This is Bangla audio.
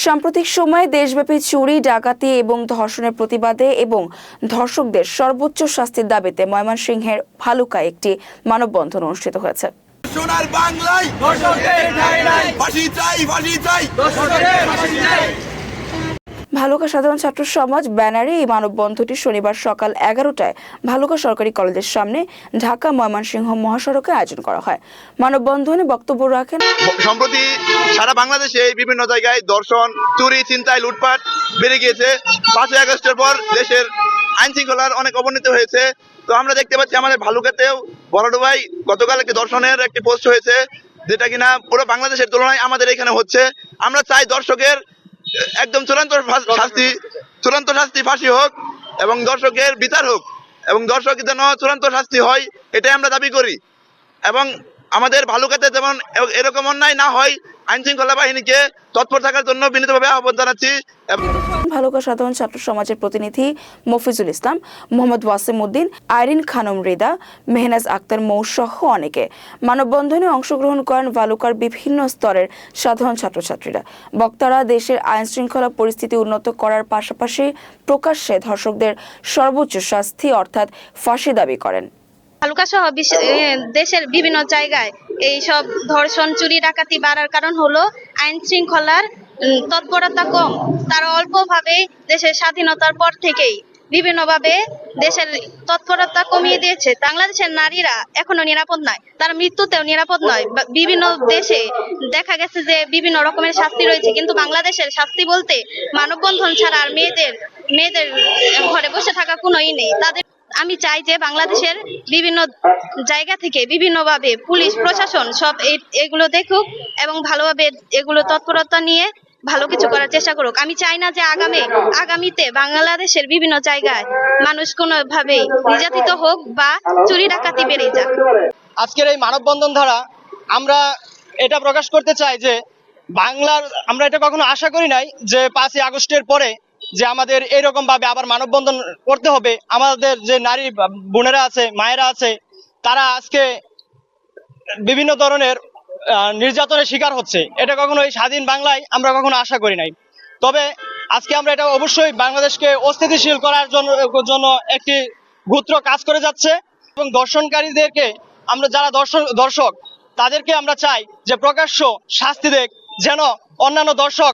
সাম্প্রতিক সময়ে দেশব্যাপী চুরি, ডাকাতি এবং ধর্ষণের প্রতিবাদে এবং ধর্ষকদের সর্বোচ্চ শাস্তির দাবিতে ময়মনসিংহের ভালুকায় একটি মানববন্ধন অনুষ্ঠিত হয়েছে। সোনার বাংলায় ধর্ষকদের ঠাঁই নাই, ফাঁসি চাই, ফাঁসি চাই, ধর্ষকদের ফাঁসি চাই। ভালুকা সাধারণ ছাত্র সমাজ ব্যানারে এই মানববন্ধনটি শনিবার সকাল 11টায় ভালুকা সরকারি কলেজের সামনে ঢাকা ময়মনসিংহ মহাসড়কে আয়োজন করা হয়। মানববন্ধনে বক্তব্য রাখেন সম্প্রতি সারা বাংলাদেশে বিভিন্ন জায়গায় ধর্ষণ, চুরি, ছিনতাই, লুটপাট বেড়ে গিয়েছে। 5ই আগস্টের পর দেশের আইন শৃঙ্খলার অনেক অবনতি হয়েছে। তো আমরা দেখতে পাচ্ছি আমাদের ভালুকাতেও বড়ডোবায় গতকাল একটি ধর্ষণের একটি পোস্ট হয়েছে, যেটা কিনা পুরো বাংলাদেশের তুলনায় আমাদের এখানে হচ্ছে। আমরা চাই দর্শকের একদম চূড়ান্ত শাস্তি ফাঁসি হোক এবং দর্শকের বিচার হোক এবং দর্শক যেন চূড়ান্ত শাস্তি হয়, এটাই আমরা দাবি করি। এবং আমাদের ভালুকাতে যেমন এরকম অন্যায় না হয়, আইন শৃঙ্খলা বাহিনীকে তৎপর থাকার জন্য বিনীতভাবে আহ্বান জানাচ্ছি। ভালুকা সাধারণ ছাত্র সমাজের প্রতিনিধি মফিজুল ইসলাম, মোহাম্মদ ওয়াসিম উদ্দিন, আইরিন খানম রিদা, মেহনাজ আক্তার মৌ সহ অনেকে। মানববন্ধনে অংশগ্রহণ করেন ভালুকার বিভিন্ন স্তরের সাধারণ ছাত্রছাত্রীরা। বক্তারা দেশের আইন শৃঙ্খলা পরিস্থিতি উন্নত করার পাশাপাশি প্রকাশ্যে ধর্ষকদের সর্বোচ্চ শাস্তি অর্থাৎ ফাঁসি দাবি করেন। ভালুকা সহ দেশের বিভিন্ন জায়গায় এই সব ধর্ষণ, চুরি, ডাকাতি বাড়ার কারণ হলো আইন শৃঙ্খলার তৎপরতা কম। তারা অল্পভাবে দেশের স্বাধীনতার পর থেকেই বিভিন্নভাবে দেশের তৎপরতা কমিয়ে দিয়েছে। বাংলাদেশের নারীরা এখনো নিরাপদ নয়, তারা মৃত্যুতেও নিরাপদ নয়। বিভিন্ন দেশে দেখা গেছে যে বিভিন্ন রকমের শাস্তি রয়েছে, কিন্তু বাংলাদেশের শাস্তি বলতে মানববন্ধন ছাড়া আর মেয়েদের ঘরে বসে থাকা কোনোই নেই। আমি চাই যে বাংলাদেশের বিভিন্ন জায়গা থেকে বিভিন্নভাবে পুলিশ প্রশাসন সব এগুলো দেখুক এবং ভালোভাবে এগুলো তৎপরতা নিয়ে ভালো কিছু করার চেষ্টা করুক। আমি চাই না যে আগামীতে বাংলাদেশের বিভিন্ন জায়গায় মানুষ কোনোভাবেই নির্যাতিত হোক বা চুরি ডাকাতি বেড়ে যাক। আজকের এই মানববন্ধন দ্বারা আমরা এটা প্রকাশ করতে চাই যে আমরা এটা কখনো আশা করি নাই যে 5ই আগস্টের পরে যে আমাদের এরকম ভাবে আবার মানববন্ধন করতে হবে। আমাদের যে নারী বোনেরা আছে, মায়েরা আছে, তারা আজকে বিভিন্ন ধরনের নির্যাতনের শিকার হচ্ছে। এটা কখনো এই স্বাধীন বাংলায় আমরা কখনো আশা করি নাই। তবে আজকে আমরা এটা অবশ্যই বাংলাদেশকে অস্থিতিশীল করার জন্য একটি গুত্র কাজ করে যাচ্ছে এবং দর্শনকারীদেরকে আমরা যারা দর্শক তাদেরকে আমরা চাই যে প্রকাশ্য শাস্তি দেখ, যেন অন্যান্য দর্শক